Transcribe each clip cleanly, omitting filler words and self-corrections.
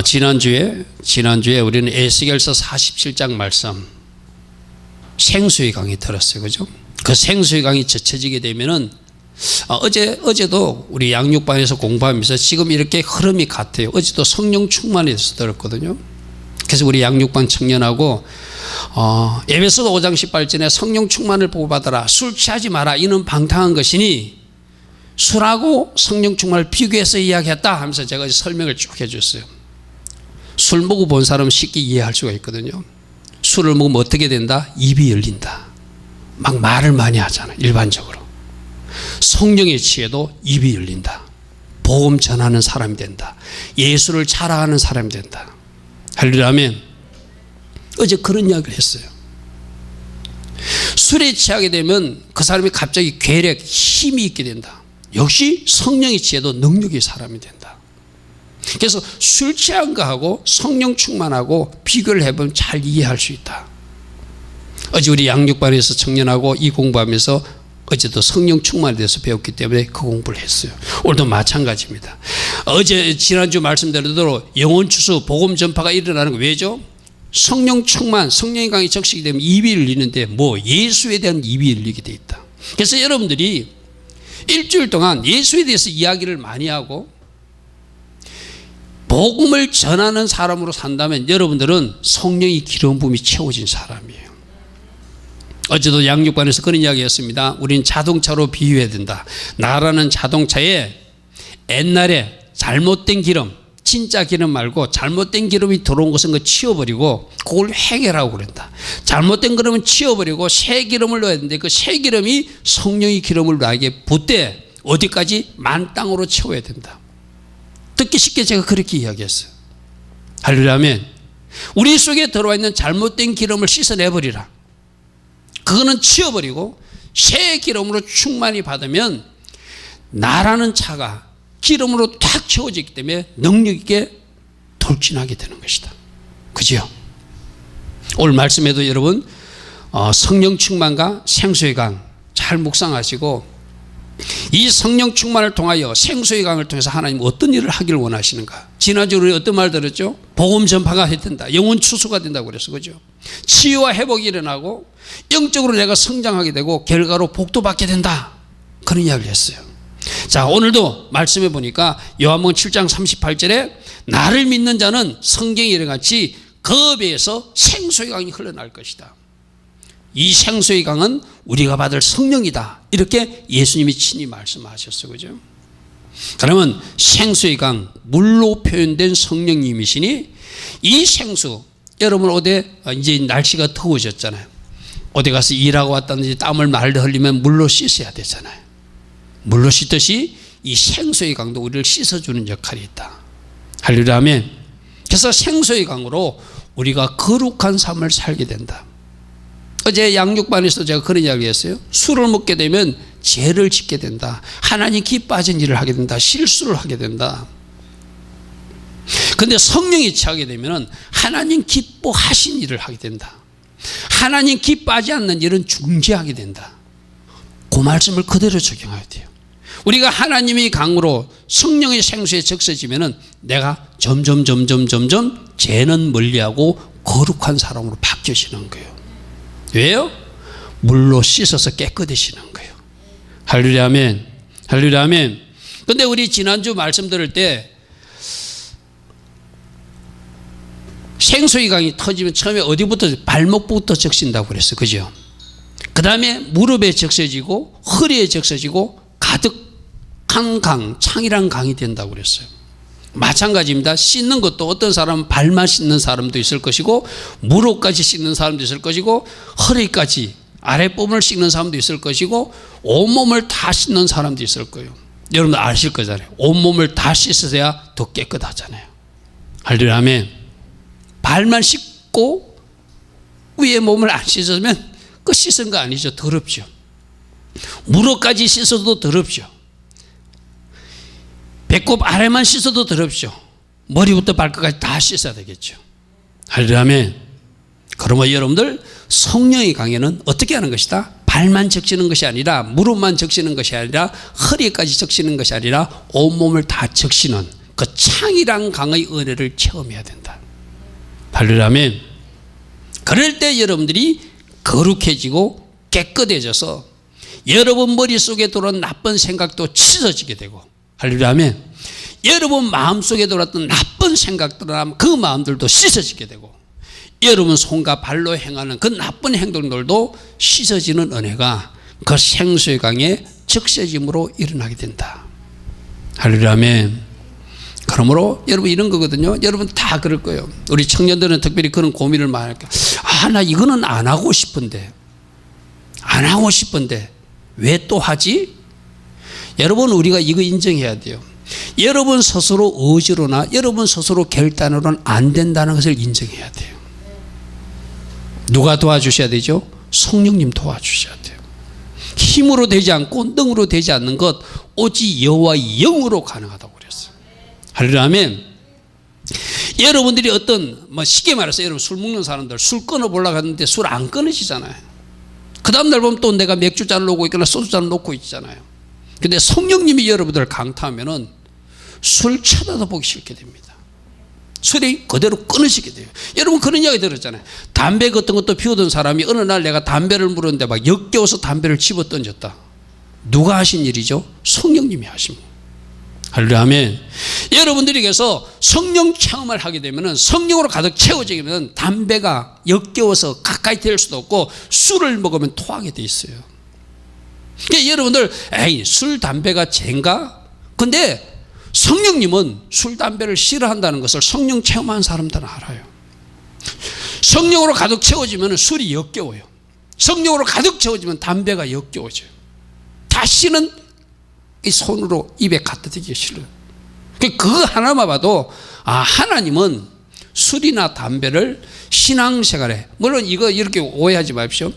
지난주에 우리는 에스겔서 47장 말씀 생수의 강이 들었어요. 그죠? 그 생수의 강이 젖혀지게 되면은 어제도 우리 양육반에서 공부하면서 지금 이렇게 흐름이 같아요. 어제도 성령 충만에 대해서 들었거든요. 그래서 우리 양육반 청년하고 에베소서 5장 18절에 성령 충만을 보고받아라. 술 취하지 마라. 이는 방탕한 것이니 술하고 성령 충만을 비교해서 이야기했다 하면서 제가 설명을 쭉 해줬어요. 술 먹어본 사람은 쉽게 이해할 수가 있거든요. 술을 먹으면 어떻게 된다? 입이 열린다. 막 말을 많이 하잖아, 일반적으로. 성령에 취해도 입이 열린다. 복음 전하는 사람이 된다. 예수를 자랑하는 사람이 된다. 할렐루야 아멘. 어제 그런 이야기를 했어요. 술에 취하게 되면 그 사람이 갑자기 괴력, 힘이 있게 된다. 역시 성령에 취해도 능력의 사람이 된다. 그래서 술 취한 거하고 성령 충만하고 비교를 해보면 잘 이해할 수 있다. 어제 우리 양육반에서 청년하고 이 공부하면서 어제도 성령 충만에 대해서 배웠기 때문에 그 공부를 했어요. 오늘도 마찬가지입니다. 어제 지난주 말씀대로 영혼 추수, 복음 전파가 일어나는 거 왜죠? 성령 충만, 성령의 강이 적시게 되면 입이 열리는데 예수에 대한 입이 열리게 돼 있다. 그래서 여러분들이 일주일 동안 예수에 대해서 이야기를 많이 하고 복음을 전하는 사람으로 산다면 여러분들은 성령의 기름 부음이 채워진 사람이에요. 어제도 양육반에서 그런 이야기했습니다. 우린 자동차로 비유해야 된다. 나라는 자동차에 옛날에 잘못된 기름, 진짜 기름 말고 잘못된 기름이 들어온 것은 그 치워버리고 그걸 해결하고 그런다. 잘못된 기름은 치워버리고 새 기름을 넣어야 되는데 그 새 기름이 성령의 기름을 나에게 붓되 어디까지? 만땅으로 채워야 된다. 듣기 쉽게 제가 그렇게 이야기했어요. 할렐루야 아멘. 우리 속에 들어와 있는 잘못된 기름을 씻어내버리라. 그거는 치워버리고 새 기름으로 충만히 받으면 나라는 차가 기름으로 탁 채워지기 때문에 능력 있게 돌진하게 되는 것이다. 그죠? 오늘 말씀에도 여러분 성령 충만과 생수의 강 잘 묵상하시고 이 성령 충만을 통하여 생수의 강을 통해서 하나님 어떤 일을 하기를 원하시는가? 지난주 우리 어떤 말 들었죠? 복음 전파가 해야 된다. 영혼 추수가 된다고 그랬어. 그죠? 치유와 회복이 일어나고 영적으로 내가 성장하게 되고 결과로 복도 받게 된다. 그런 이야기를 했어요. 자, 오늘도 말씀해 보니까 요한복음 7장 38절에 나를 믿는 자는 성경에 이르같이 그 배에서 생수의 강이 흘러날 것이다. 이 생수의 강은 우리가 받을 성령이다. 이렇게 예수님이 친히 말씀하셨어요. 그죠? 그러면 생수의 강, 물로 표현된 성령님이시니 이 생수, 여러분 어디 이제 날씨가 더워졌잖아요. 어디 가서 일하고 왔다든지 땀을 말려 흘리면 물로 씻어야 되잖아요. 물로 씻듯이 이 생수의 강도 우리를 씻어주는 역할이 있다. 할렐루야 아멘. 그래서 생수의 강으로 우리가 거룩한 삶을 살게 된다. 어제 양육반에서 제가 그런 이야기 했어요. 술을 먹게 되면 죄를 짓게 된다. 하나님 기뻐하신 일을 하게 된다. 실수를 하게 된다. 그런데 성령이 취하게 되면 하나님 기뻐하신 일을 하게 된다. 하나님 기뻐하지 않는 일은 중지하게 된다. 그 말씀을 그대로 적용해야 돼요. 우리가 하나님의 강으로 성령의 생수에 적셔지면 내가 점점 죄는 멀리하고 거룩한 사람으로 바뀌어지는 거예요. 왜요? 물로 씻어서 깨끗해지는 거예요. 할렐루야 아멘. 할렐루야 아멘. 근데 우리 지난주 말씀 들을 때 생수의 강이 터지면 처음에 어디부터? 발목부터 적신다고 그랬어요. 그죠? 그 다음에 무릎에 적셔지고 허리에 적셔지고 가득한 강, 창이란 강이 된다고 그랬어요. 마찬가지입니다. 씻는 것도 어떤 사람은 발만 씻는 사람도 있을 것이고 무릎까지 씻는 사람도 있을 것이고 허리까지 아랫부분을 씻는 사람도 있을 것이고 온몸을 다 씻는 사람도 있을 거예요. 여러분들 아실 거잖아요. 온몸을 다 씻으셔야 더 깨끗하잖아요. 할렐루야 아멘. 발만 씻고 위에 몸을 안 씻으면 그 씻은 거 아니죠. 더럽죠. 무릎까지 씻어도 더럽죠. 배꼽 아래만 씻어도 더럽죠. 머리부터 발끝까지 다 씻어야 되겠죠. 할렐루야 아멘. 그러면 여러분들 성령의 강에는 어떻게 하는 것이다? 발만 적시는 것이 아니라 무릎만 적시는 것이 아니라 허리까지 적시는 것이 아니라 온몸을 다 적시는 그 창이란 강의 은혜를 체험해야 된다. 할렐루야. 그럴 때 여러분들이 거룩해지고 깨끗해져서 여러분 머릿속에 들어온 나쁜 생각도 씻어지게 되고, 할렐루야. 여러분 마음속에 들어왔던 나쁜 생각들은 그 마음들도 씻어지게 되고, 여러분 손과 발로 행하는 그 나쁜 행동들도 씻어지는 은혜가 그 생수의 강에 적셔짐으로 일어나게 된다. 할렐루야. 그러므로 여러분 이런 거거든요. 여러분 다 그럴 거예요. 우리 청년들은 특별히 그런 고민을 많이 할까. 나 이거는 안 하고 싶은데 왜 또 하지? 여러분 우리가 이거 인정해야 돼요. 여러분 스스로 의지로나 여러분 스스로 결단으로는 안 된다는 것을 인정해야 돼요. 누가 도와주셔야 되죠? 성령님 도와주셔야 돼요. 힘으로 되지 않고 능으로 되지 않는 것 오직 여호와의 영으로 가능하다고 그랬어요. 할렐루야. 여러분들이 어떤 쉽게 말해서 여러분 술 먹는 사람들 술 끊어보려고 하는데 술 안 끊어지잖아요. 그 다음날 보면 또 내가 맥주잔을 놓고 있거나 소주잔을 놓고 있잖아요. 근데 성령님이 여러분들을 강타하면은 술 쳐다도 보기 싫게 됩니다. 술이 그대로 끊어지게 돼요. 여러분 그런 이야기 들었잖아요. 담배 같은 것도 피우던 사람이 어느 날 내가 담배를 물었는데 막 역겨워서 담배를 집어 던졌다. 누가 하신 일이죠? 성령님이 하신 거. 할렐루야. 여러분들에게서 성령 체험을 하게 되면 성령으로 가득 채워지게 되면 담배가 역겨워서 가까이 될 수도 없고 술을 먹으면 토하게 돼 있어요. 그러니까 여러분들 술 담배가 죄인가? 근데 성령님은 술 담배를 싫어한다는 것을 성령 체험한 사람들은 알아요. 성령으로 가득 채워지면 술이 역겨워요. 성령으로 가득 채워지면 담배가 역겨워져요. 다시는 이 손으로 입에 갖다 대기 싫어요. 그거 하나만 봐도 하나님은 술이나 담배를 신앙생활에, 물론 이거 이렇게 오해하지 마십시오.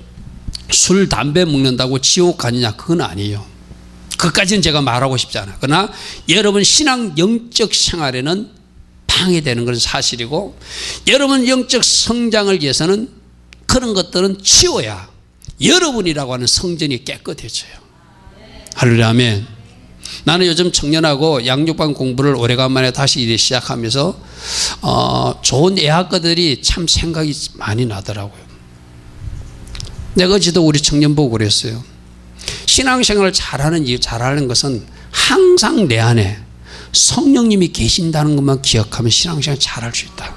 술 담배 먹는다고 지옥 가느냐 그건 아니에요. 그까지는 제가 말하고 싶지 않아요. 그러나 여러분 신앙 영적 생활에는 방해되는 것은 사실이고, 여러분 영적 성장을 위해서는 그런 것들은 치워야 여러분이라고 하는 성전이 깨끗해져요. 할렐루야. 나는 요즘 청년하고 양육반 공부를 오래간만에 다시 일을 시작하면서 좋은 애학과들이 참 생각이 많이 나더라고요. 내가 어제도 우리 청년 보고 그랬어요. 신앙생활을 잘하는 것은 항상 내 안에 성령님이 계신다는 것만 기억하면 신앙생활 잘할 수 있다.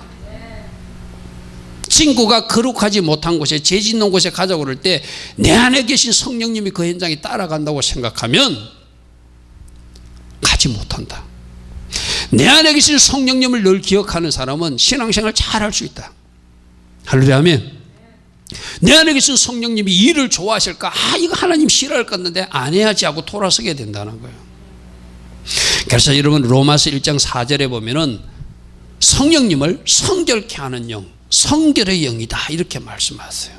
친구가 거룩하지 못한 곳에 죄 짓는 곳에 가자고 그럴 때 내 안에 계신 성령님이 그 현장에 따라간다고 생각하면 가지 못한다. 내 안에 계신 성령님을 늘 기억하는 사람은 신앙생활 잘할 수 있다. 할렐루야. 내 안에 계신 성령님이 일을 좋아하실까? 이거 하나님 싫어할 것 같는데 안 해야지 하고 돌아서게 된다는 거예요. 그래서 여러분 로마서 1장 4절에 보면은 성령님을 성결케 하는 영, 성결의 영이다 이렇게 말씀하세요.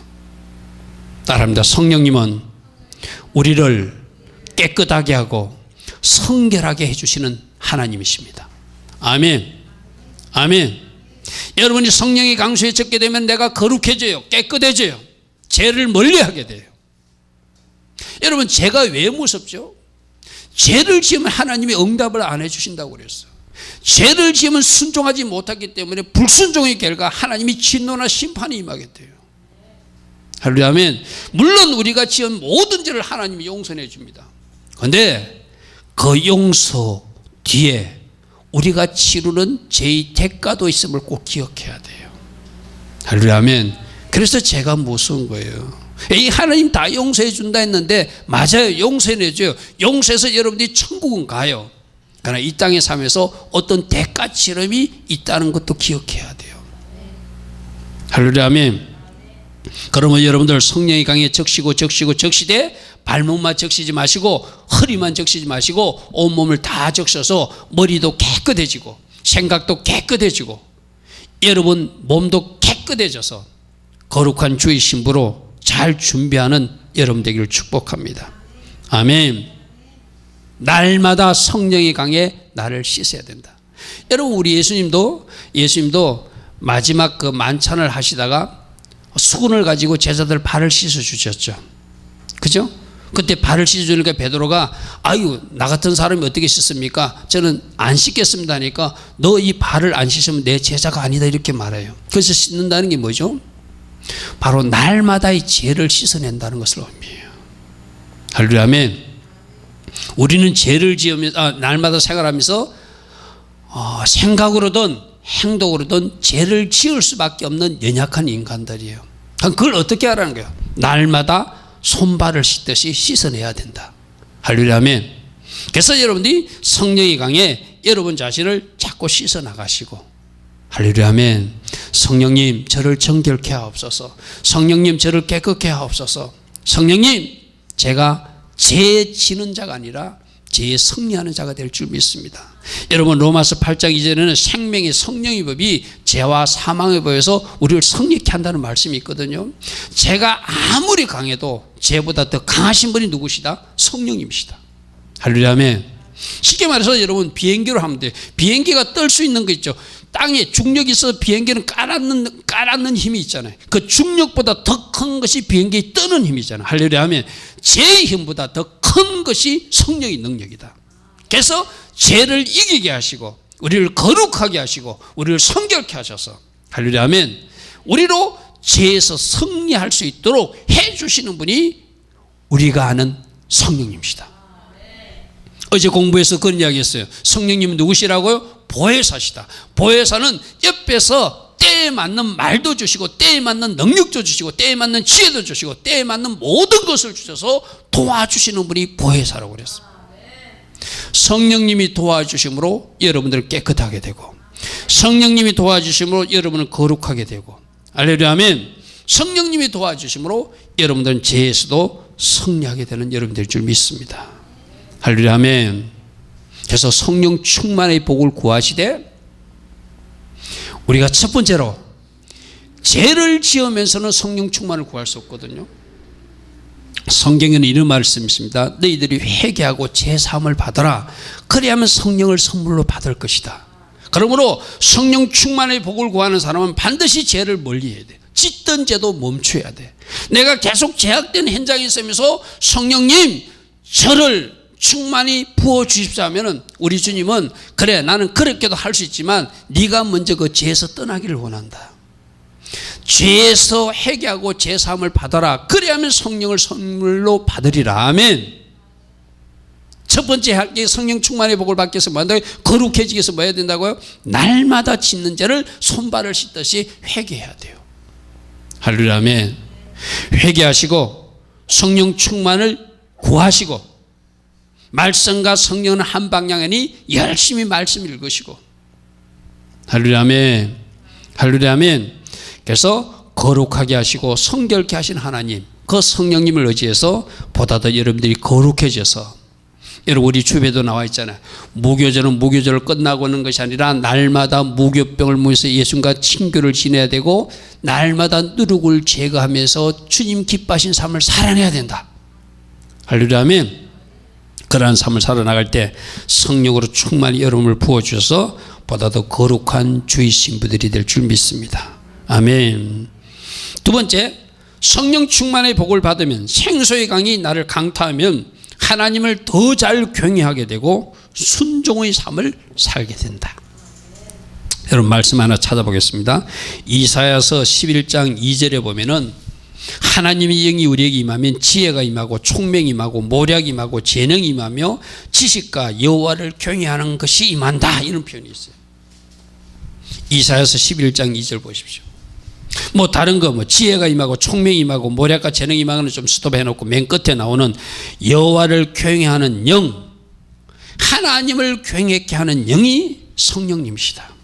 따라합니다. 성령님은 우리를 깨끗하게 하고 성결하게 해주시는 하나님이십니다. 아멘. 아멘. 여러분이 성령의 강수에 젖게 되면 내가 거룩해져요. 깨끗해져요. 죄를 멀리하게 돼요. 여러분 죄가 왜 무섭죠? 죄를 지으면 하나님이 응답을 안 해주신다고 그랬어요. 죄를 지으면 순종하지 못하기 때문에 불순종의 결과 하나님이 진노나 심판이 임하게 돼요. 할렐루야. 아멘. 물론 우리가 지은 모든 죄를 하나님이 용서해 줍니다. 그런데 그 용서 뒤에 우리가 치르는 죄의 대가도 있음을 꼭 기억해야 돼요. 할렐루야. 아멘. 그래서 죄가 무서운 거예요. 이 하나님 다 용서해 준다 했는데 맞아요. 용서해 줘요. 용서해서 여러분들이 천국은 가요. 그러나 이 땅에 살면서 어떤 대가 치름이 있다는 것도 기억해야 돼요. 할렐루야. 아멘. 그러면 여러분들 성령의 강에 적시되 발목만 적시지 마시고 허리만 적시지 마시고 온몸을 다 적셔서 머리도 깨끗해지고 생각도 깨끗해지고 여러분 몸도 깨끗해져서 거룩한 주의 신부로 잘 준비하는 여러분 되기를 축복합니다. 아멘. 날마다 성령의 강에 나를 씻어야 된다. 여러분 우리 예수님도 마지막 그 만찬을 하시다가 수건을 가지고 제자들 발을 씻어 주셨죠. 그죠? 그때 발을 씻어주니까 베드로가 아유 나 같은 사람이 어떻게 씻습니까? 저는 안 씻겠습니다 하니까 너 이 발을 안 씻으면 내 제자가 아니다 이렇게 말해요. 그래서 씻는다는 게 뭐죠? 바로 날마다의 죄를 씻어낸다는 것을 의미해요. 할렐루야 아멘. 우리는 죄를 지으면서 날마다 생활하면서 생각으로든 행동으로든 죄를 지을 수밖에 없는 연약한 인간들이에요. 그걸 어떻게 하라는 거예요? 날마다 손발을 씻듯이 씻어내야 된다. 할렐루야 아멘. 그래서 여러분들이 성령의 강에 여러분 자신을 자꾸 씻어 나가시고, 할렐루야 아멘. 성령님 저를 정결케 하옵소서. 성령님 저를 깨끗게 하옵소서. 성령님 제가 죄 지는 자가 아니라 죄에 승리하는 자가 될 줄 믿습니다. 여러분 로마서 8장 이전에는 생명의 성령의 법이 죄와 사망의 법에서 우리를 성립케 한다는 말씀이 있거든요. 죄가 아무리 강해도 죄보다 더 강하신 분이 누구시다? 성령님이시다. 할렐루야 아멘. 쉽게 말해서 여러분 비행기로 하면 돼요. 비행기가 뜰 수 있는 거 있죠. 땅에 중력이 있어서 비행기는 깔아놓는 힘이 있잖아요. 그 중력보다 더 큰 것이 비행기에 뜨는 힘이잖아요. 할렐루야 하면 죄의 힘보다 더 큰 것이 성령의 능력이다. 그래서 죄를 이기게 하시고 우리를 거룩하게 하시고 우리를 성결케 하셔서, 할렐루야 하면 우리로 죄에서 승리할 수 있도록 해주시는 분이 우리가 아는 성령님이시다. 어제 공부에서 그런 이야기 했어요. 성령님은 누구시라고요? 보혜사시다. 보혜사는 옆에서 때에 맞는 말도 주시고 때에 맞는 능력도 주시고 때에 맞는 지혜도 주시고 때에 맞는 모든 것을 주셔서 도와주시는 분이 보혜사라고 그랬습니다. 성령님이 도와주심으로 여러분들을 깨끗하게 되고 성령님이 도와주심으로 여러분은 거룩하게 되고, 할렐루야 아멘. 성령님이 도와주심으로 여러분들은 죄에서도 승리하게 되는 여러분들일 줄 믿습니다. 할렐루야 아멘. 그래서 성령 충만의 복을 구하시되 우리가 첫 번째로 죄를 지으면서는 성령 충만을 구할 수 없거든요. 성경에는 이런 말씀이 있습니다. 너희들이 회개하고 죄 사함을 받아라. 그래야만 성령을 선물로 받을 것이다. 그러므로 성령 충만의 복을 구하는 사람은 반드시 죄를 멀리해야 돼. 짓던 죄도 멈춰야 돼. 내가 계속 죄악된 현장에 있으면서 성령님 저를 충만히 부어주십사 하면은 우리 주님은 그래 나는 그렇게도 할 수 있지만 네가 먼저 그 죄에서 떠나기를 원한다. 죄에서 회개하고 죄 사함을 받아라. 그래야만 성령을 선물로 받으리라. 아멘. 첫 번째 할게 성령 충만의 복을 받기 위해서 뭐 한다고요? 거룩해지기 위해서 뭐 해야 된다고요? 날마다 짓는 죄를 손발을 씻듯이 회개해야 돼요. 할렐루야 아멘. 회개하시고 성령 충만을 구하시고 말씀과 성령은 한 방향이니 열심히 말씀 읽으시고, 할렐루야 아멘. 할렐루야 아멘. 그래서 거룩하게 하시고 성결케 하신 하나님, 그 성령님을 의지해서 보다 더 여러분들이 거룩해져서, 여러분 우리 주변에도 나와 있잖아요. 무교절은 무교절을 끝나고 오는 것이 아니라 날마다 무교병을 모여서 예수님과 친교를 지내야 되고 날마다 누룩을 제거하면서 주님 기뻐하신 삶을 살아내야 된다. 할렐루야 아멘. 그러한 삶을 살아나갈 때 성령으로 충만히 여러분을 부어주셔서 보다 더 거룩한 주의 신부들이 될 줄 믿습니다. 아멘. 두 번째, 성령 충만의 복을 받으면 생수의 강이 나를 강타하면 하나님을 더 잘 경외하게 되고 순종의 삶을 살게 된다. 여러분 말씀 하나 찾아보겠습니다. 이사야서 11장 2절에 보면은 하나님의 영이 우리에게 임하면 지혜가 임하고 총명이 임하고 모략이 임하고 재능이 임하며 지식과 여호와를 경외하는 것이 임한다. 이런 표현이 있어요. 이사야서 11장 2절 보십시오. 뭐 다른 거 뭐 지혜가 임하고 총명이 임하고 모략과 재능이 임하는 좀 스톱해 놓고 맨 끝에 나오는 여호와를 경외하는 영, 하나님을 경외케 하는 영이 성령님이시다.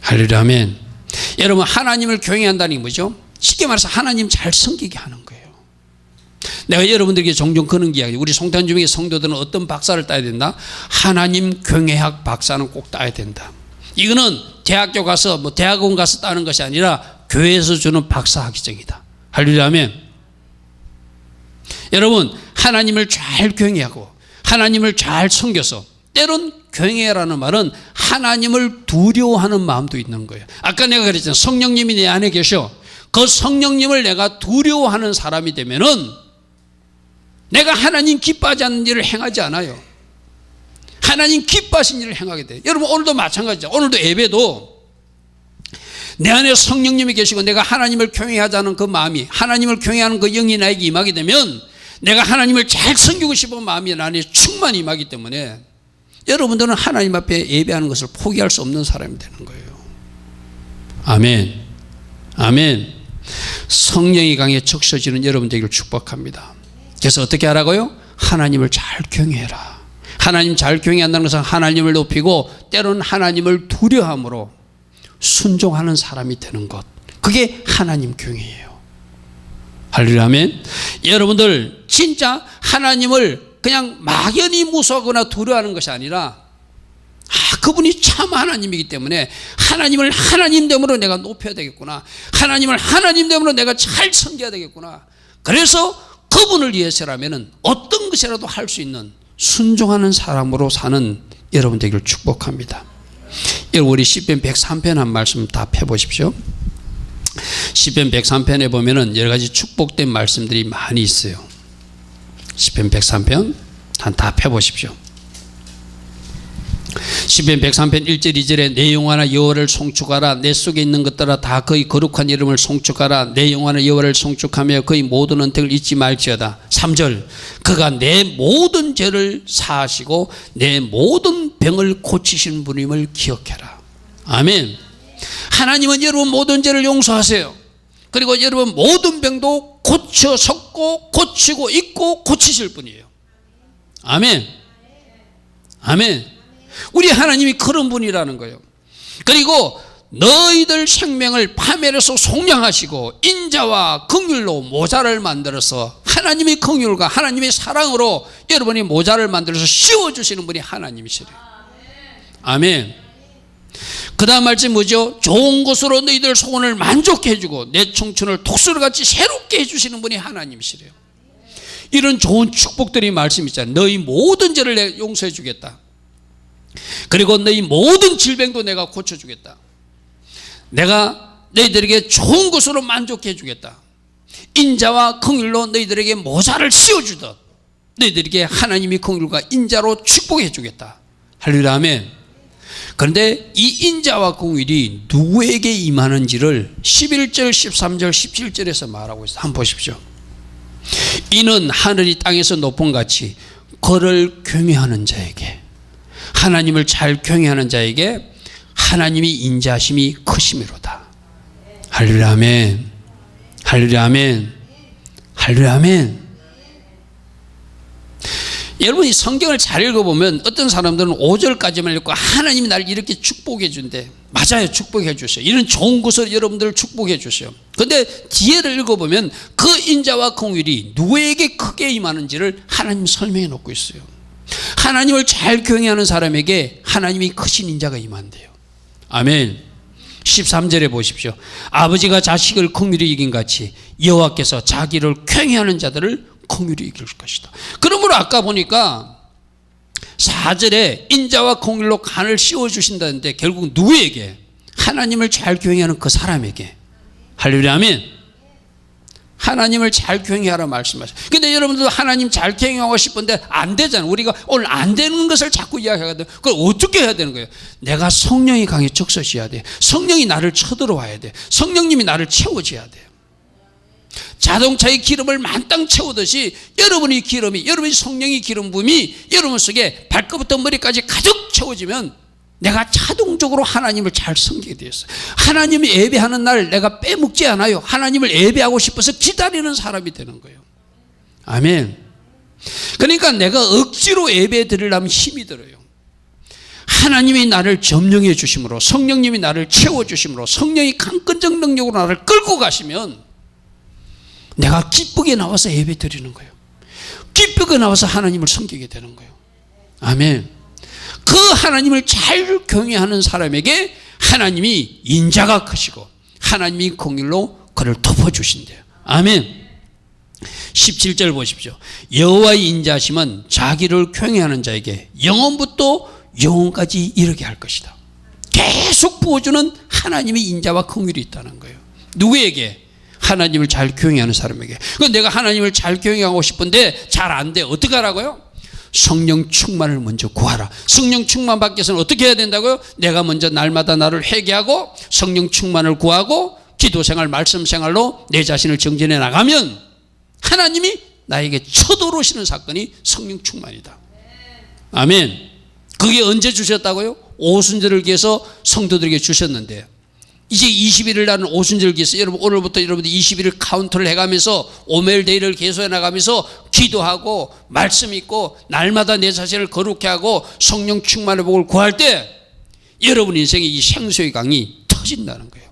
할렐루야 아멘. 여러분 하나님을 경외한다는 게 뭐죠? 쉽게 말해서 하나님 잘 섬기게 하는 거예요. 내가 여러분들에게 종종 그런 이야기, 우리 송탄주명의 성도들은 어떤 박사를 따야 된다? 하나님 경외학 박사는 꼭 따야 된다. 이거는 대학교 가서 뭐 대학원 가서 따는 것이 아니라 교회에서 주는 박사 학위증이다. 할렐루야 아멘. 여러분 하나님을 잘 경외하고 하나님을 잘 섬겨서, 때론 경외라는 말은 하나님을 두려워하는 마음도 있는 거예요. 아까 내가 그랬잖아요. 성령님이 내 안에 계셔. 그 성령님을 내가 두려워하는 사람이 되면은 내가 하나님 기뻐하지 않는 일을 행하지 않아요. 하나님 기뻐하신 일을 행하게 돼요. 여러분 오늘도 마찬가지죠. 오늘도 예배도 내 안에 성령님이 계시고 내가 하나님을 경외하자는 그 마음이, 하나님을 경외하는 그 영이 나에게 임하게 되면 내가 하나님을 잘 섬기고 싶은 마음이 나 안에 충만히 임하기 때문에 여러분들은 하나님 앞에 예배하는 것을 포기할 수 없는 사람이 되는 거예요. 아멘. 아멘. 성령이 강에 적셔지는 여러분 되기를 축복합니다. 그래서 어떻게 하라고요? 하나님을 잘 경외해라. 하나님 잘 경외한다는 것은 하나님을 높이고 때로는 하나님을 두려함으로 순종하는 사람이 되는 것, 그게 하나님 경외예요. 할렐루야. 아멘. 여러분들 진짜 하나님을 그냥 막연히 무서워하거나 두려워하는 것이 아니라 그분이 참 하나님이기 때문에 하나님을 하나님됨으로 내가 높여야 되겠구나, 하나님을 하나님됨으로 내가 잘 섬겨야 되겠구나. 그래서 그분을 위해서라면 어떤 것이라도 할 수 있는 순종하는 사람으로 사는 여러분 되기를 축복합니다. 여러분 우리 시편 103편 한 말씀 다 펴보십시오. 시편 103편에 보면은 여러 가지 축복된 말씀들이 많이 있어요. 시편 103편 다 펴보십시오. 시편 103편 1절 2절에 내 영혼아 여호와를 송축하라. 내 속에 있는 것들아 다 그의 거룩한 이름을 송축하라. 내 영혼아 여호와를 송축하며 그의 모든 은택을 잊지 말지어다. 3절 그가 내 모든 죄를 사하시고 내 모든 병을 고치시는 분임을 기억해라. 아멘. 하나님은 여러분 모든 죄를 용서하세요. 그리고 여러분 모든 병도 고쳐 섞고 고치고 잊고 고치실 분이에요. 아멘. 아멘. 우리 하나님이 그런 분이라는 거예요. 그리고 너희들 생명을 파멸해서 속량하시고 인자와 긍휼로 모자를 만들어서, 하나님의 긍휼과 하나님의 사랑으로 여러분이 모자를 만들어서 씌워주시는 분이 하나님이시래요. 아멘. 그 다음 말씀 뭐죠? 좋은 것으로 너희들 소원을 만족해 해주고 내 청춘을 독수리같이 새롭게 해주시는 분이 하나님이시래요. 이런 좋은 축복들이 말씀 있잖아요. 너희 모든 죄를 내가 용서해 주겠다. 그리고 너희 모든 질병도 내가 고쳐주겠다. 내가 너희들에게 좋은 것으로 만족해 주겠다. 인자와 긍휼로 너희들에게 모자를 씌워주듯 너희들에게 하나님이 긍휼과 인자로 축복해 주겠다. 할렐루야. 아멘. 그런데 이 인자와 긍휼이 누구에게 임하는지를 11절, 13절, 17절에서 말하고 있어요. 한번 보십시오. 이는 하늘이 땅에서 높은 같이 그를 경외하는 자에게, 하나님을 잘 경외하는 자에게 하나님이 인자하심이 크심이로다. 할렐루야. 아멘. 할렐루야. 아멘. 할렐루야. 아멘. 여러분이 성경을 잘 읽어보면 어떤 사람들은 5절까지만 읽고 하나님이 나를 이렇게 축복해 준대. 맞아요. 축복해 주셔요. 이런 좋은 것을 여러분들을 축복해 주셔요. 그런데 뒤에를 읽어보면 그 인자와 긍휼이 누구에게 크게 임하는지를 하나님 설명해 놓고 있어요. 하나님을 잘 경외하는 사람에게 하나님이 크신 인자가 임한대요. 아멘. 13절에 보십시오. 아버지가 자식을 긍휼히 이긴 같이 여호와께서 자기를 경외하는 자들을 긍휼히 이길 것이다. 그러므로 아까 보니까 4절에 인자와 긍휼로 간을 씌워주신다는데 결국 누구에게? 하나님을 잘 경외하는 그 사람에게. 할렐루야. 아멘. 하나님을 잘 경외하라 말씀하셔요. 근데 여러분들도 하나님 잘 경외하고 싶은데 안 되잖아요. 우리가 오늘 안 되는 것을 자꾸 이야기하거든. 그걸 어떻게 해야 되는 거예요? 내가 성령이 강에 적셔져야 돼. 성령이 나를 쳐들어와야 돼. 성령님이 나를 채워줘야 돼요. 자동차의 기름을 만땅 채우듯이 여러분의 기름이, 여러분의 성령의 기름 부음이 여러분 속에 발끝부터 머리까지 가득 채워지면 내가 자동적으로 하나님을 잘 섬기게 되었어요. 하나님이 예배하는 날 내가 빼먹지 않아요. 하나님을 예배하고 싶어서 기다리는 사람이 되는 거예요. 아멘. 그러니까 내가 억지로 예배 드리려면 힘이 들어요. 하나님이 나를 점령해 주심으로, 성령님이 나를 채워주심으로, 성령이 강건적 능력으로 나를 끌고 가시면 내가 기쁘게 나와서 예배 드리는 거예요. 기쁘게 나와서 하나님을 섬기게 되는 거예요. 아멘. 그 하나님을 잘 경외하는 사람에게 하나님이 인자가 크시고 하나님이 긍휼로 그를 덮어주신대요. 아멘. 17절 보십시오. 여호와의 인자하심은 자기를 경외하는 자에게 영원부터 영원까지 이르게 할 것이다. 계속 부어주는 하나님의 인자와 긍휼이 있다는 거예요. 누구에게? 하나님을 잘 교행하는 사람에게. 내가 하나님을 잘 교행하고 싶은데 잘 안 돼. 어떻게 하라고요? 성령 충만을 먼저 구하라. 성령 충만 받기 위해서는 어떻게 해야 된다고요? 내가 먼저 날마다 나를 회개하고 성령 충만을 구하고 기도생활, 말씀생활로 내 자신을 정진해 나가면 하나님이 나에게 쳐들어오시는 사건이 성령 충만이다. 아멘. 그게 언제 주셨다고요? 오순절을 기해서 성도들에게 주셨는데, 이제 20일을 나는 오순절을 기해서 여러분 오늘부터 여러분들 20일을 카운트를 해가면서 오멜데이를 계속해 나가면서 기도하고 말씀 있고 날마다 내 자신을 거룩해 하고 성령 충만의 복을 구할 때 여러분 인생의 이 생수의 강이 터진다는 거예요.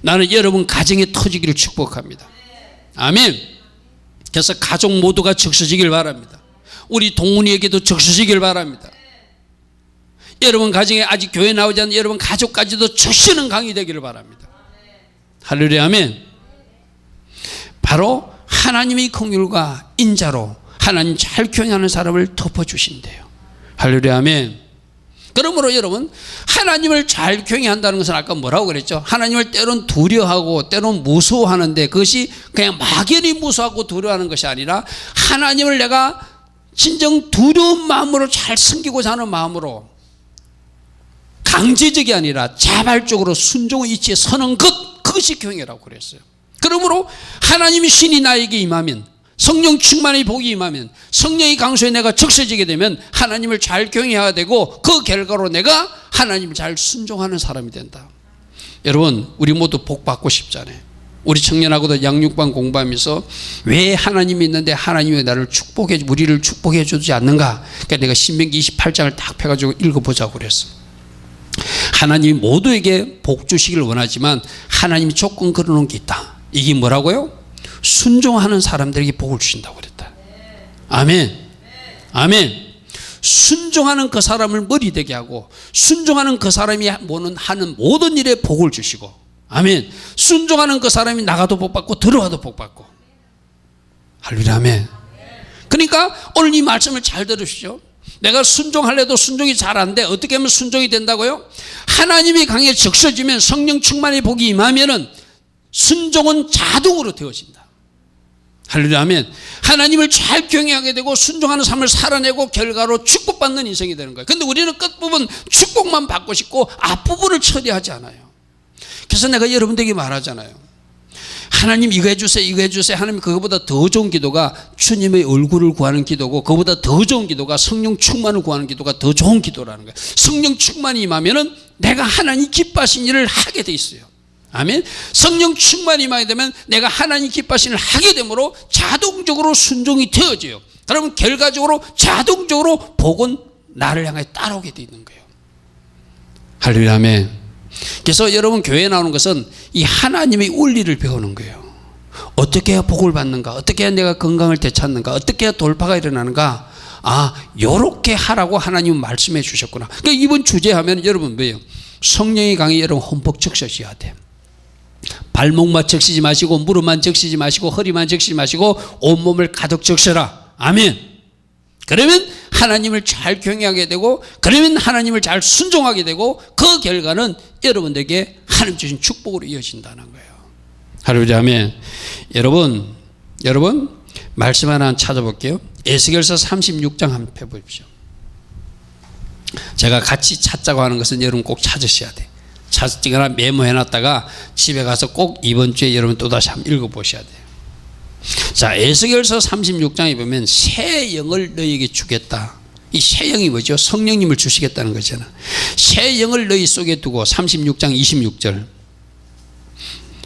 나는 여러분 가정에 터지기를 축복합니다. 아멘. 그래서 가족 모두가 적셔지길 바랍니다. 우리 동훈이에게도 적셔지길 바랍니다. 여러분 가정에 아직 교회 나오지 않는 여러분 가족까지도 적시는 강이 되기를 바랍니다. 할렐루야. 아멘. 바로 하나님의 긍휼과 인자로 하나님 잘 교행하는 사람을 덮어주신대요. 할렐루야. 아멘. 그러므로 여러분 하나님을 잘 교행한다는 것은 아까 뭐라고 그랬죠? 하나님을 때론 두려워하고 때론 무서워하는데 그것이 그냥 막연히 무서워하고 두려워하는 것이 아니라 하나님을 내가 진정 두려운 마음으로 잘 섬기고자 하는 마음으로 강제적이 아니라 자발적으로 순종의 이치에 서는 그것이 교행이라고 그랬어요. 그러므로 하나님의 신이 나에게 임하면 성령 충만의 복이 임하면 성령의 강소에 내가 적셔지게 되면 하나님을 잘 교행해야 되고 그 결과로 내가 하나님을 잘 순종하는 사람이 된다. 여러분 우리 모두 복 받고 싶잖아요. 우리 청년하고도 양육반 공부하면서 왜 하나님이 있는데 하나님이 나를 축복해 우리를 축복해 주지 않는가? 그러니까 내가 신명기 28장을 딱 펴가지고 읽어보자고 그랬어요. 하나님이 모두에게 복 주시길 원하지만 하나님이 조건 걸어놓은 게 있다. 이게 뭐라고요? 순종하는 사람들에게 복을 주신다고 그랬다. 아멘. 아멘. 순종하는 그 사람을 머리 되게 하고 순종하는 그 사람이 하는 모든 일에 복을 주시고, 아멘. 순종하는 그 사람이 나가도 복 받고 들어와도 복 받고. 할렐루야. 아멘. 그러니까 오늘 이 말씀을 잘 들으시죠. 내가 순종할래도 순종이 잘 안 돼. 어떻게 하면 순종이 된다고요? 하나님이 강에 적셔지면 성령 충만의 복이 임하면은 순종은 자동으로 되어진다. 할렐루야. 아멘. 하나님을 잘 경외하게 되고 순종하는 삶을 살아내고 결과로 축복받는 인생이 되는 거예요. 그런데 우리는 끝부분 축복만 받고 싶고 앞부분을 처리하지 않아요. 그래서 내가 여러분들에게 말하잖아요. 하나님 이거 해주세요, 이거 해주세요. 하나님 그거보다 더 좋은 기도가 주님의 얼굴을 구하는 기도고, 그거보다 더 좋은 기도가 성령 충만을 구하는 기도가 더 좋은 기도라는 거예요. 성령 충만이 임하면은 내가 하나님 기뻐하신 일을 하게 돼 있어요. 아멘. 성령 충만이 임하게 되면 내가 하나님 기뻐하신 일을 하게 되므로 자동적으로 순종이 되어져요. 그러면 결과적으로 자동적으로 복은 나를 향해 따라오게 돼 있는 거예요. 할렐루야. 아멘. 그래서 여러분 교회에 나오는 것은 이 하나님의 원리를 배우는 거예요. 어떻게 해야 복을 받는가? 어떻게 해야 내가 건강을 되찾는가? 어떻게 해야 돌파가 일어나는가? 아, 요렇게 하라고 하나님은 말씀해 주셨구나. 그러니까 이번 주제 하면 여러분 뭐예요? 성령의 강에 여러분 흠뻑 적셔져야 돼. 발목만 적시지 마시고 무릎만 적시지 마시고 허리만 적시지 마시고 온몸을 가득 적셔라. 아멘. 그러면 하나님을 잘 경외하게 되고, 그러면 하나님을 잘 순종하게 되고, 그 결과는 여러분들에게 하나님 주신 축복으로 이어진다는 거예요. 할렐루야. 아멘. 여러분 말씀 하나 찾아볼게요. 에스겔서 36장 한번 펴보십시오. 제가 같이 찾자고 하는 것은 여러분 꼭 찾으셔야 돼. 찾거나 메모해놨다가 집에 가서 꼭 이번 주에 여러분 또다시 한번 읽어보셔야 돼요. 자, 에스겔서 36장에 보면 새 영을 너희에게 주겠다. 이 새 영이 뭐죠? 성령님을 주시겠다는 거잖아. 새 영을 너희 속에 두고 36장 26절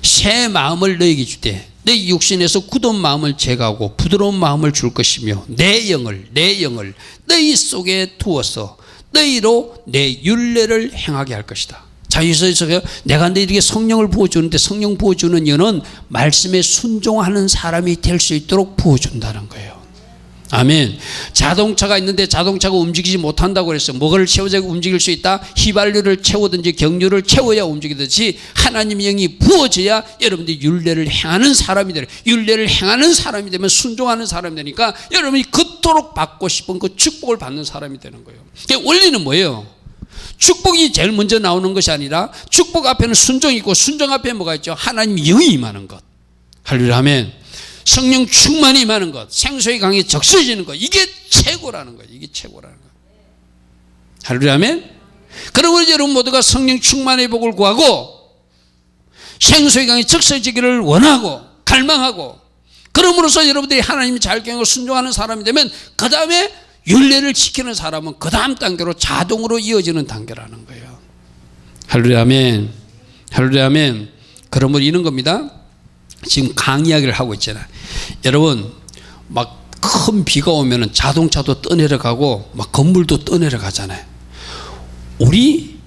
새 마음을 너희에게 주되 너희 육신에서 굳은 마음을 제거하고 부드러운 마음을 줄 것이며 내 영을 너희 속에 두어서 너희로 내 율례를 행하게 할 것이다. 자, 여기서 내가 너희에게 성령을 부어주는데 성령 부어주는 이유는 말씀에 순종하는 사람이 될 수 있도록 부어준다는 거예요. 아멘. 자동차가 있는데 자동차가 움직이지 못한다고 그랬어요. 뭐를 채워야 움직일 수 있다? 휘발유를 채우든지 경유를 채워야 움직이듯이 하나님의 영이 부어져야 여러분들이 율례를 행하는 사람이 되요. 율례를 행하는 사람이 되면 순종하는 사람이 되니까 여러분이 그토록 받고 싶은 그 축복을 받는 사람이 되는 거예요. 원리는 뭐예요? 축복이 제일 먼저 나오는 것이 아니라 축복 앞에는 순종이 있고 순종 앞에 뭐가 있죠? 하나님 영이 임하는 것. 할렐루야 아멘. 성령 충만이 임하는 것, 생수의 강에 적셔지는 것, 이게 최고라는 거예요. 이게 최고라는 거예요. 할렐루야 아멘. 그러므로 여러분 모두가 성령 충만의 복을 구하고 생수의 강에 적셔지기를 원하고 갈망하고, 그러므로서 여러분들이 하나님의 자율경영을 순종하는 사람이 되면 그 다음에 율례를 지키는 사람은 그 다음 단계로 자동으로 이어지는 단계라는 거예요. 할렐루야 아멘. 할렐루야 아멘. 그러므로 이런 겁니다. 지금 강의하기를 하고 있잖아요. 여러분 막 큰 비가 오면 자동차도 떠내려가고 막 건물도 떠내려가잖아요. 우리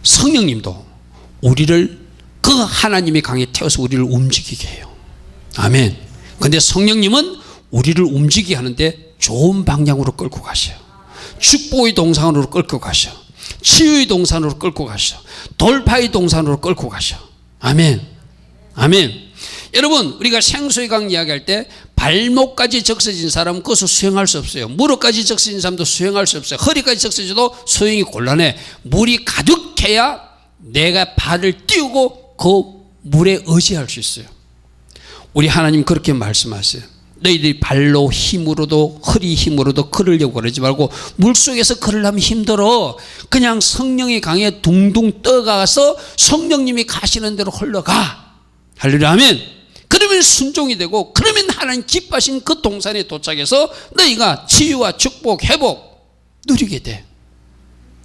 성령님도 우리를 그 하나님의 강에 태워서 우리를 움직이게 해요. 아멘. 근데 성령님은 우리를 움직이게 하는데 좋은 방향으로 끌고 가셔요. 축복의 동산으로 끌고 가셔. 치유의 동산으로 끌고 가셔. 돌파의 동산으로 끌고 가셔. 아멘. 아멘. 여러분 우리가 생수의 강 이야기할 때 발목까지 적셔진 사람은 그것을 수행할 수 없어요. 무릎까지 적셔진 사람도 수행할 수 없어요. 허리까지 적셔져도 수행이 곤란해. 물이 가득해야 내가 발을 띄우고 그 물에 의지할 수 있어요. 우리 하나님 그렇게 말씀하세요. 너희들이 발로 힘으로도 허리 힘으로도 걸으려고 그러지 말고 물속에서 걸으려면 힘들어. 그냥 성령의 강에 둥둥 떠가서 성령님이 가시는 대로 흘러가. 할렐루야 아멘. 그러면 순종이 되고, 그러면 하나님 기뻐하신 그 동산에 도착해서 너희가 치유와 축복, 회복 누리게 돼.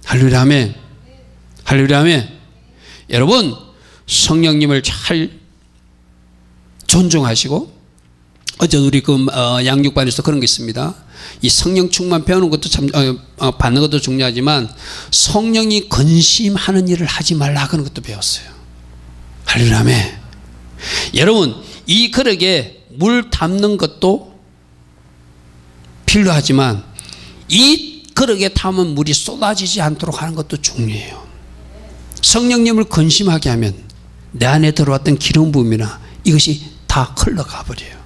할렐루야 아멘. 할렐루야 아멘. 여러분 성령님을 잘 존중하시고, 어제 우리 그 양육반에서 그런 게 있습니다. 이 성령 충만 배우는 것도 참 받는 것도 중요하지만 성령이 근심하는 일을 하지 말라 그런 것도 배웠어요. 할렐루야 아멘. 여러분 이 그릇에 물 담는 것도 필요하지만 이 그릇에 담은 물이 쏟아지지 않도록 하는 것도 중요해요. 성령님을 근심하게 하면 내 안에 들어왔던 기름 부음이나 이것이 다 흘러가 버려요.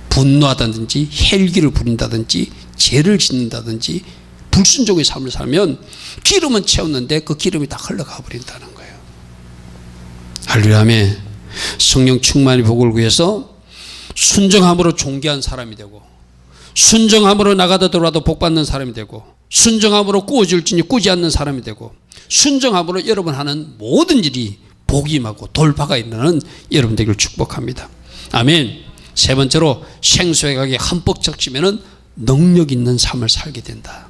분노하다든지 헬기를 부린다든지 죄를 짓는다든지 불순종의 삶을 살면 기름은 채웠는데 그 기름이 다 흘러가 버린다는 거예요. 할렐루야 아멘. 성령 충만의 복을 위해서 순정함으로 존귀한 사람이 되고, 순정함으로 나가다 들어와도 복받는 사람이 되고, 순정함으로 꾸어질지니 꾸지 않는 사람이 되고, 순정함으로 여러분 하는 모든 일이 복이 임하고 돌파가 있는 여러분 되기를 축복합니다. 아멘. 세 번째로 생수의 강에 흠뻑 적시면 능력 있는 삶을 살게 된다.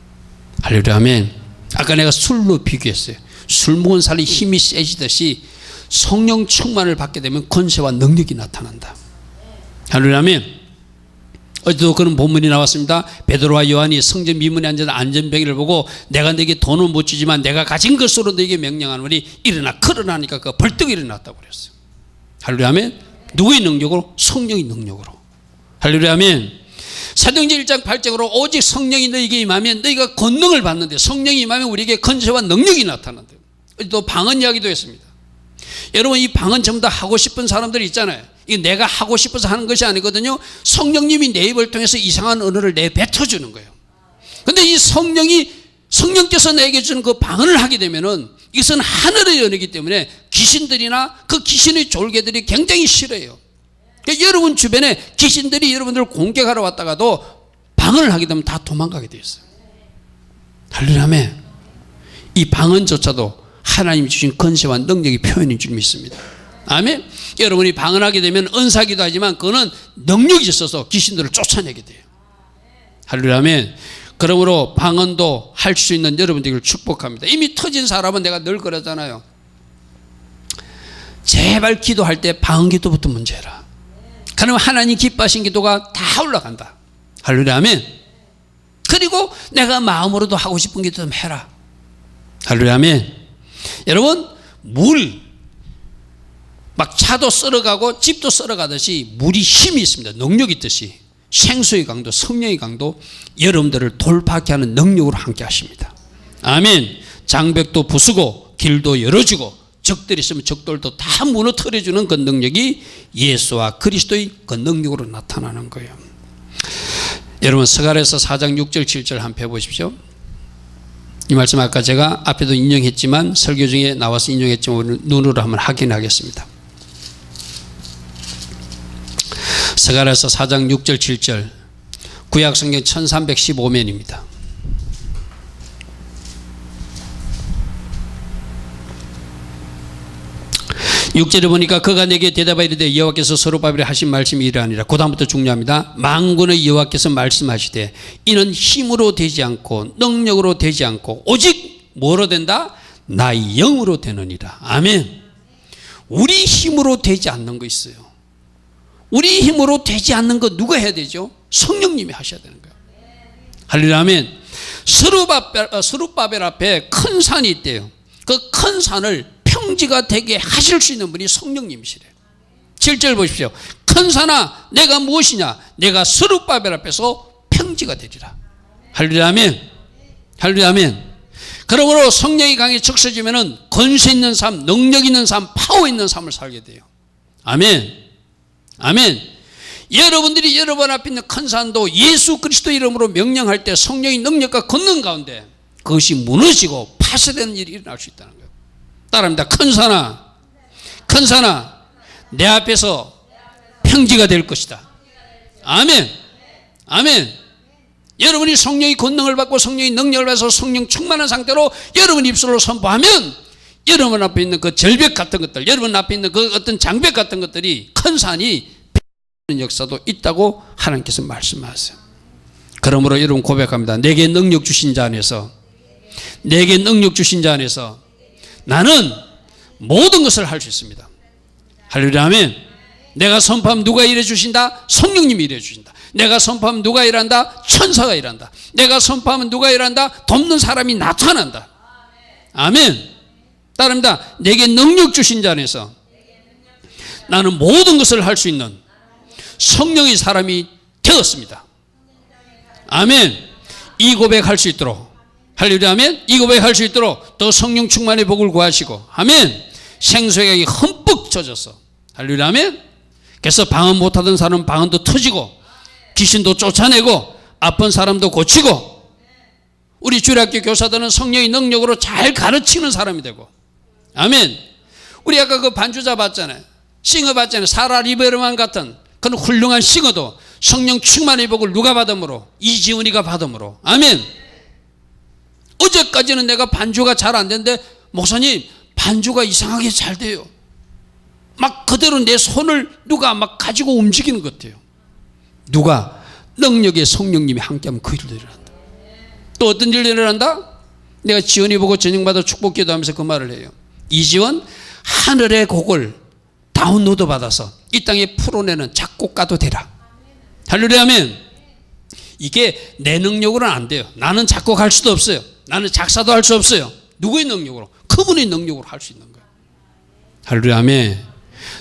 할렐루야 아멘. 아까 내가 술로 비교했어요. 술 먹은 사람이 힘이 세지듯이 성령 충만을 받게 되면 권세와 능력이 나타난다. 할렐루야 아멘. 어제도 그런 본문이 나왔습니다. 베드로와 요한이 성전 미문에 앉아서 안전병이를 보고 내가 너에게 돈은 못 주지만 내가 가진 것으로 너에게 명령하노니 일어나 걸어나니까 그 벌떡 일어났다고 그랬어요. 할렐루야 아멘. 누구의 능력으로? 성령의 능력으로. 할렐루야 아멘. 사도행전 1장 8절으로 오직 성령이 너에게 임하면 너희가 권능을 받는데, 성령이 임하면 우리에게 권세와 능력이 나타난다. 또 방언 이야기도 했습니다. 여러분 이 방언 전부 다 하고 싶은 사람들이 있잖아요. 이게 내가 하고 싶어서 하는 것이 아니거든요. 성령님이 내 입을 통해서 이상한 언어를 내뱉어주는 거예요. 그런데 이 성령께서 내게 주는 그 방언을 하게 되면은 이것은 하늘의 언어이기 때문에 귀신들이나 그 귀신의 졸개들이 굉장히 싫어해요. 그러니까 여러분 주변에 귀신들이 여러분들을 공격하러 왔다가도 방언을 하게 되면 다 도망가게 되어 있어요. 할렐루야 아멘. 이 방언조차도 하나님이 주신 권세와 능력의 표현인 줄 믿습니다. 아멘. 여러분이 방언하게 되면 은사기도 하지만 그거는 능력이 있어서 귀신들을 쫓아내게 돼요. 할렐루야 아멘. 그러므로 방언도 할 수 있는 여러분들을 축복합니다. 이미 터진 사람은 내가 늘 그러잖아요. 제발 기도할 때 방언 기도부터 먼저 해라. 그러면 하나님 기뻐하신 기도가 다 올라간다. 할렐루야 아멘. 그리고 내가 마음으로도 하고 싶은 기도 좀 해라. 할렐루야 아멘. 여러분 막 차도 썰어가고 집도 썰어가듯이 물이 힘이 있습니다. 능력이 있듯이 생수의 강도, 성령의 강도 여러분들을 돌파하게 하는 능력으로 함께 하십니다. 아멘. 장벽도 부수고 길도 열어주고 적들이 있으면 적들도 다 무너뜨려주는 그 능력이 예수와 그리스도의 그 능력으로 나타나는 거예요. 여러분 스가랴서 4장 6절 7절 한번 해보십시오. 이 말씀 아까 제가 앞에도 인용했지만 설교 중에 나와서 인용했지만 눈으로 한번 확인하겠습니다. 스가랴서 4장 6절 7절, 구약성경 1315면입니다. 6절에 보니까 그가 내게 대답하여 이르되 여호와께서 스룹바벨에 하신 말씀이 이러하니라. 그 다음부터 중요합니다. 만군의 여호와께서 말씀하시되 이는 힘으로 되지 않고 능력으로 되지 않고 오직 뭐로 된다? 나의 영으로 되느니라. 아멘. 우리 힘으로 되지 않는 거 있어요. 우리 힘으로 되지 않는 거 누가 해야 되죠? 성령님이 하셔야 되는 거예요. 할렐루야. 아멘. 스룹바벨 앞에 큰 산이 있대요. 그 큰 산을 평지가 되게 하실 수 있는 분이 성령님이시래요. 7절 보십시오. 큰 산아 내가 무엇이냐? 내가 스룹바벨 앞에서 평지가 되리라. 할렐루야. 아멘. 할렐루야. 아멘. 그러므로 성령이 강에 적셔지면은 권세 있는 삶, 능력 있는 삶, 파워 있는 삶을 살게 돼요. 아멘. 아멘. 여러분들이 여러분 앞에 있는 큰 산도 예수 그리스도 이름으로 명령할 때 성령의 능력과 권능 가운데 그것이 무너지고 파쇄되는 일이 일어날 수 있다는 거예요. 따라합니다. 큰 산아, 큰 산아, 내 앞에서 평지가 될 것이다. 아멘. 아멘. 여러분이 성령의 권능을 받고 성령의 능력을 받아서 성령 충만한 상태로 여러분 입술로 선포하면 여러분 앞에 있는 그 절벽 같은 것들, 여러분 앞에 있는 그 어떤 장벽 같은 것들이 큰 산이 펴는 역사도 있다고 하나님께서 말씀하세요. 그러므로 여러분 고백합니다. 내게 능력 주신 자 안에서, 내게 능력 주신 자 안에서 나는 모든 것을 할 수 있습니다. 할렐루야. 아멘. 내가 선포하면 누가 일해 주신다? 성령님이 일해 주신다. 내가 선포하면 누가 일한다? 천사가 일한다. 내가 선포하면 누가 일한다? 돕는 사람이 나타난다. 아멘. 따릅니다. 내게 능력 주신 자 안에서 나는 모든 것을 할 수 있는 성령의 사람이 되었습니다. 아멘. 이 고백할 수 있도록, 할렐루야. 아멘. 이 고백할 수 있도록 또 성령 충만의 복을 구하시고, 아멘. 생수의 흠뻑 젖어서, 할렐루야. 아멘. 그래서 방언 못하던 사람은 방언도 터지고 귀신도 쫓아내고 아픈 사람도 고치고, 우리 주일학교 교사들은 성령의 능력으로 잘 가르치는 사람이 되고, 아멘. 우리 아까 그 반주자 봤잖아요. 싱어 봤잖아요. 사라 리베르만 같은 그런 훌륭한 싱어도 성령 충만의 복을 누가 받음으로? 이지훈이가 받음으로. 아멘. 어제까지는 내가 반주가 잘 안 되는데 목사님 반주가 이상하게 잘 돼요. 막 그대로 내 손을 누가 막 가지고 움직이는 것 같아요. 누가? 능력의 성령님이 함께하면 그 일을 일어난다. 또 어떤 일을 일어난다? 내가 지원이 보고 저녁마다 축복 기도하면서 그 말을 해요. 이지원 하늘의 곡을 다운로드 받아서 이 땅에 풀어내는 작곡가도 되라. 할렐루야. 아멘. 이게 내 능력으로는 안 돼요. 나는 작곡할 수도 없어요. 나는 작사도 할 수 없어요. 누구의 능력으로? 그분의 능력으로 할 수 있는 거예요. 할렐루야. 아멘.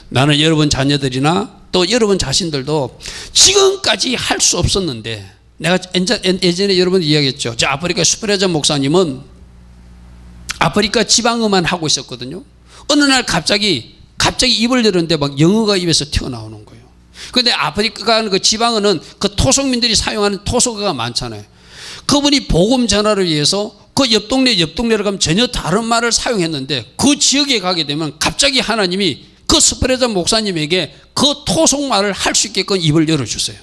나는 여러분 자녀들이나 또 여러분 자신들도 지금까지 할 수 없었는데, 내가 예전에 여러분 이야기했죠. 저 아프리카 슈프레자 목사님은 아프리카 지방어만 하고 있었거든요. 어느 날 갑자기 입을 열었는데 막 영어가 입에서 튀어나오는 거예요. 그런데 아프리카 그 지방어는 그 토속민들이 사용하는 토속어가 많잖아요. 그분이 복음 전화를 위해서 그 옆 동네로 가면 전혀 다른 말을 사용했는데, 그 지역에 가게 되면 갑자기 하나님이 그 스프레자 목사님에게 그 토속말을 할 수 있게끔 입을 열어주세요.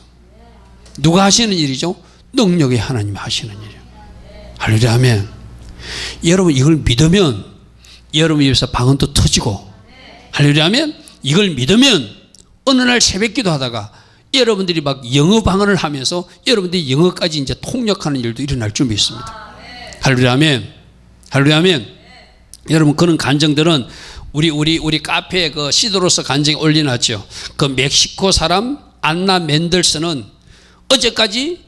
누가 하시는 일이죠? 능력의 하나님이 하시는 일이에요. 할렐루야. 아멘. 여러분 이걸 믿으면 여러분 입에서 방언도 터지고, 할렐루야. 아멘. 이걸 믿으면 어느 날 새벽기도 하다가 여러분들이 막 영어 방언을 하면서 여러분들이 영어까지 이제 통역하는 일도 일어날 줄 믿습니다. 할렐루야. 아멘. 할렐루야. 아멘. 여러분 그런 간증들은 우리 카페에 그 시도로서 간증이 올려놨죠. 그 멕시코 사람 안나 멘델스는 어제까지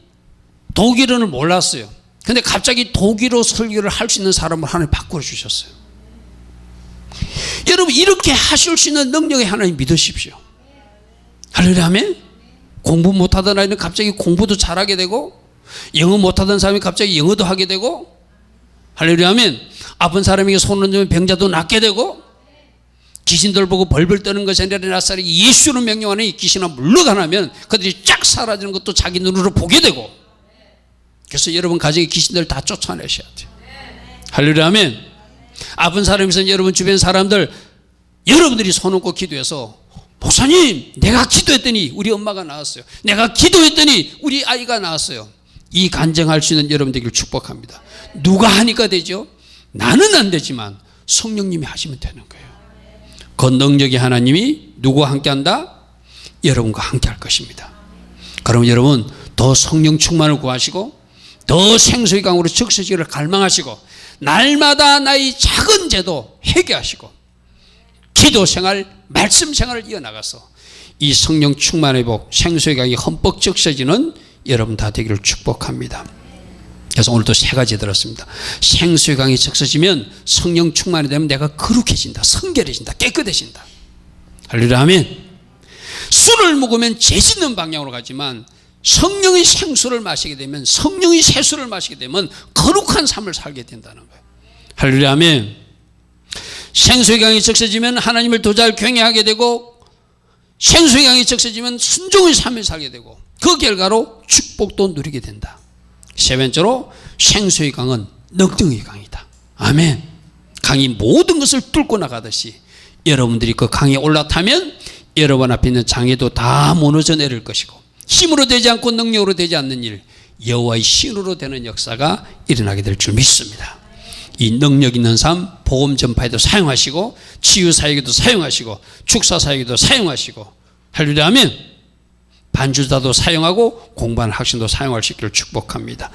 독일어를 몰랐어요. 근데 갑자기 독일어 설교를 할 수 있는 사람을 하나님 바꾸어 주셨어요. 여러분 이렇게 하실 수 있는 능력의 하나님 믿으십시오. 할렐루야. 아멘. 공부 못하던 아이는 갑자기 공부도 잘하게 되고, 영어 못하던 사람이 갑자기 영어도 하게 되고, 할렐루야. 아멘. 아픈 사람에게 손을 얹으면 병자도 낫게 되고, 귀신들 보고 벌벌 떠는 것이 아니라 나사렛 예수를 명령하는 이 귀신아 물러가면 그들이 쫙 사라지는 것도 자기 눈으로 보게 되고, 그래서 여러분 가정의 귀신들 다 쫓아내셔야 돼요. 할렐루야. 아멘. 아픈 사람이 있으면 여러분 주변 사람들 여러분들이 손 얹고 기도해서 목사님, 내가 기도했더니 우리 엄마가 나왔어요. 내가 기도했더니 우리 아이가 나왔어요. 이 간증할 수 있는 여러분 되기를 축복합니다. 누가 하니까 되죠? 나는 안 되지만 성령님이 하시면 되는 거예요. 그 능력의 하나님이 누구와 함께한다? 여러분과 함께할 것입니다. 그럼 여러분 더 성령 충만을 구하시고 더 생수의 강으로 적셔지기를 갈망하시고 날마다 나의 작은 죄도 회개하시고 기도 생활, 말씀 생활을 이어나가서 이 성령 충만의 복, 생수의 강이 흠뻑 적셔지는 여러분 다 되기를 축복합니다. 그래서 오늘도 세 가지 들었습니다. 생수의 강이 적셔지면 성령 충만이 되면 내가 거룩해진다, 성결해진다, 깨끗해진다. 할렐루야, 아멘. 술을 먹으면 죄 짓는 방향으로 가지만 성령의 생수를 마시게 되면, 성령의 새수를 마시게 되면 거룩한 삶을 살게 된다는 거예요. 할렐루야, 아멘. 생수의 강이 적셔지면 하나님을 더 잘 경외하게 되고, 생수의 강이 적셔지면 순종의 삶을 살게 되고, 그 결과로 축복도 누리게 된다. 세 번째로 생수의 강은 능력의 강이다. 아멘. 강이 모든 것을 뚫고 나가듯이 여러분들이 그 강에 올라타면 여러분 앞에 있는 장애도 다 무너져 내릴 것이고, 힘으로 되지 않고 능력으로 되지 않는 일, 여호와의 신으로 되는 역사가 일어나게 될 줄 믿습니다. 이 능력 있는 삶, 복음 전파에도 사용하시고, 치유 사역에도 사용하시고, 축사 사역에도 사용하시고, 할렐루야, 아멘. 반주자도 사용하고 공부하는 학생도 사용할 수 있기를 축복합니다.